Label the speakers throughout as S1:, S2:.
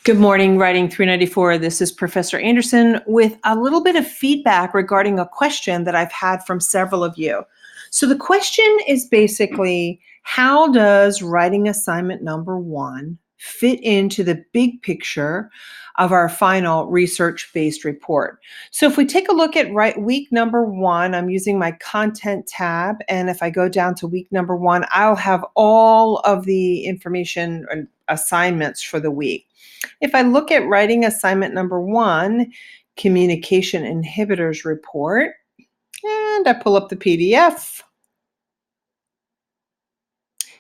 S1: Good morning, Writing 394. This is Professor Anderson with a little bit of feedback regarding a question that I've had from several of you. So the question is basically, how does writing assignment number 1 fit into the big picture of our final research-based report? So if we take a look at week number 1, I'm using my content tab, and if I go down to week number 1, I'll have all of the information and assignments for the week. If I look at writing assignment number 1, communication inhibitors report, and I pull up the PDF,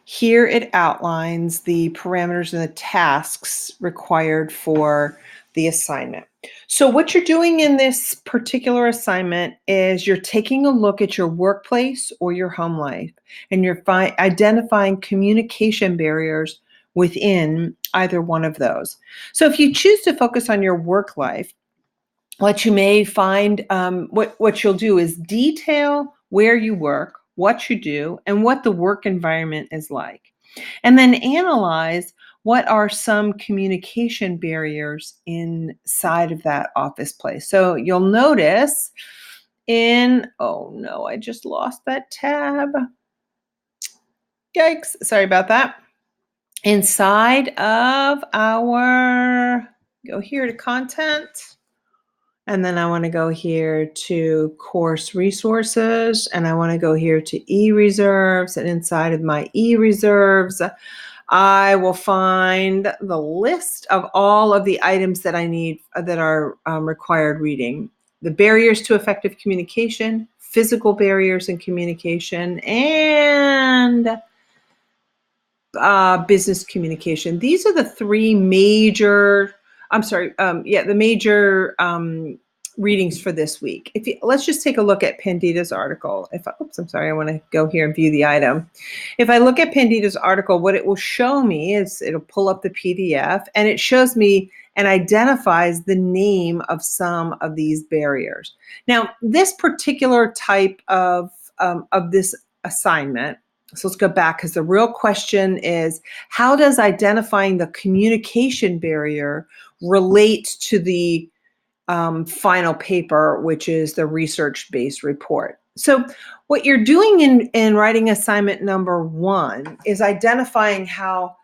S1: here it outlines the parameters and the tasks required for the assignment. So what you're doing in this particular assignment is you're taking a look at your workplace or your home life, and you're identifying communication barriers within either one of those. So if you choose to focus on your work life, what you may find, what you'll do is detail where you work, what you do, and what the work environment is like. And then analyze what are some communication barriers inside of that office place. So you'll notice oh no, I just lost that tab. Yikes, sorry about that. Inside of go here to content, and then I want to go here to course resources, and I want to go here to e-reserves, and inside of my e-reserves, I will find the list of all of the items that I need that are required reading. The barriers to effective communication, physical barriers in communication, and business communication. These are the three major, the major readings for this week. Let's just take a look at Pandita's article. I want to go here and view the item. If I look at Pandita's article, what it will show me is it'll pull up the PDF, and it shows me and identifies the name of some of these barriers. Now, this particular type of this assignment, so let's go back, because the real question is, how does identifying the communication barrier relate to the final paper, which is the research-based report? So what you're doing in writing assignment number 1 is identifying how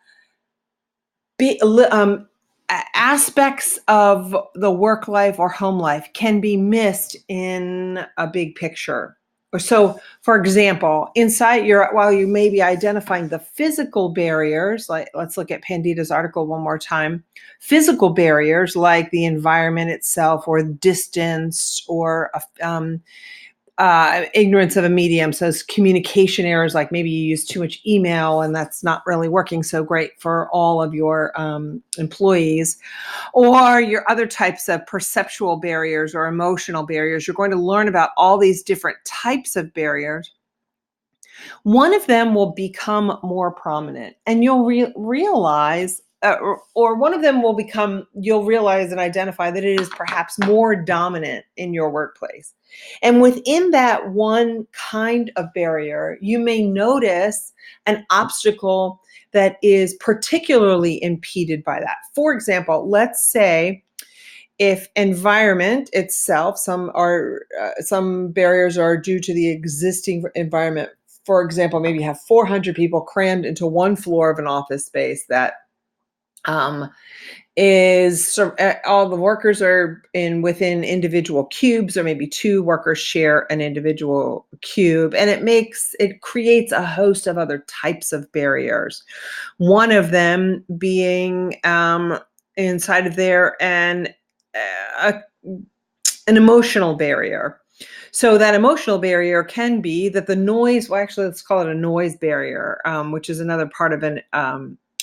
S1: aspects of the work life or home life can be missed in a big picture. So, for example, while you may be identifying the physical barriers, like let's look at Pandita's article one more time, physical barriers like the environment itself or distance or ignorance of a medium, so communication errors, like maybe you use too much email and that's not really working so great for all of your employees, or your other types of perceptual barriers or emotional barriers. You're going to learn about all these different types of barriers. One of them will become more prominent, and you'll realize, or one of them you'll realize and identify that it is perhaps more dominant in your workplace. And within that one kind of barrier, you may notice an obstacle that is particularly impeded by that. For example, let's say if environment itself, some barriers are due to the existing environment. For example, maybe you have 400 people crammed into one floor of an office space that all the workers are within individual cubes, or maybe 2 workers share an individual cube, and it creates a host of other types of barriers. One of them being inside of there an emotional barrier. So that emotional barrier can be that the noise, let's call it a noise barrier, which is another part of an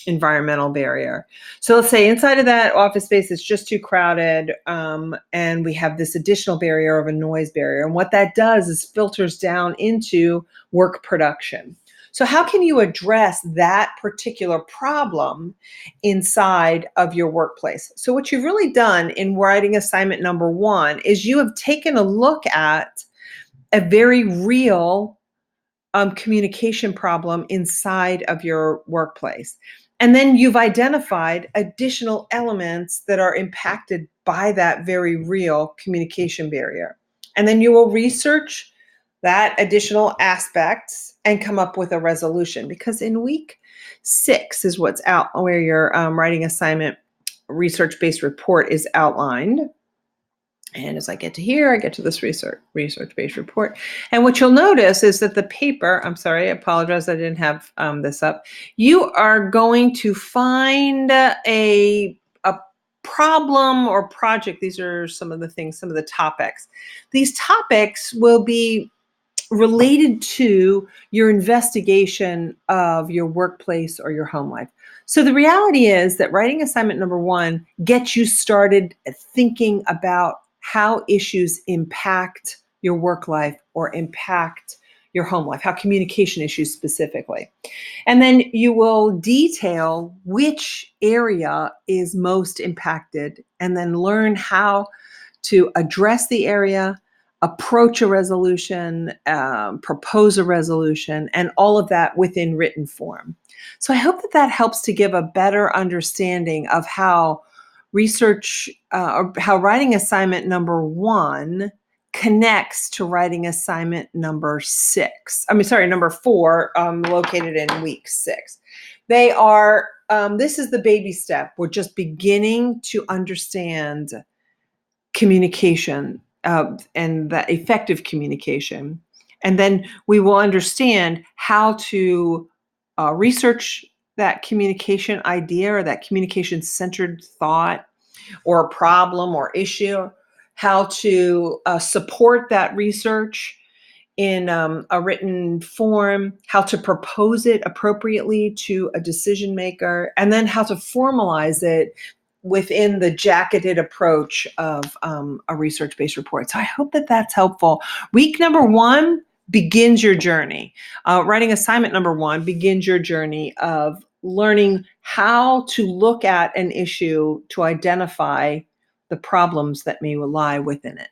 S1: environmental barrier. So let's say inside of that office space, it's just too crowded, and we have this additional barrier of a noise barrier. And what that does is filters down into work production. So how can you address that particular problem inside of your workplace? So what you've really done in writing assignment number 1 is you have taken a look at a very real communication problem inside of your workplace. And then you've identified additional elements that are impacted by that very real communication barrier. And then you will research that additional aspects and come up with a resolution, because in week 6 is what's out where your writing assignment research-based report is outlined. And as I get to here, I get to this research-based report. And what you'll notice is that the paper, I'm sorry, I apologize, I didn't have this up. You are going to find a problem or project. These are some of the things, some of the topics. These topics will be related to your investigation of your workplace or your home life. So the reality is that writing assignment number 1 gets you started thinking about how issues impact your work life or impact your home life, how communication issues specifically. And then you will detail which area is most impacted and then learn how to address the area, approach a resolution, propose a resolution, and all of that within written form. So I hope that that helps to give a better understanding of how research or how writing assignment number 1 connects to writing assignment number 6. I mean, sorry, number 4, located in week 6. They are, this is the baby step. We're just beginning to understand communication and the effective communication. And then we will understand how to research that communication idea or that communication centered thought or problem or issue, how to support that research in a written form, how to propose it appropriately to a decision maker, and then how to formalize it within the jacketed approach of a research-based report. So I hope that that's helpful. Week number 1 begins your journey. Writing assignment number 1 begins your journey of learning how to look at an issue to identify the problems that may lie within it.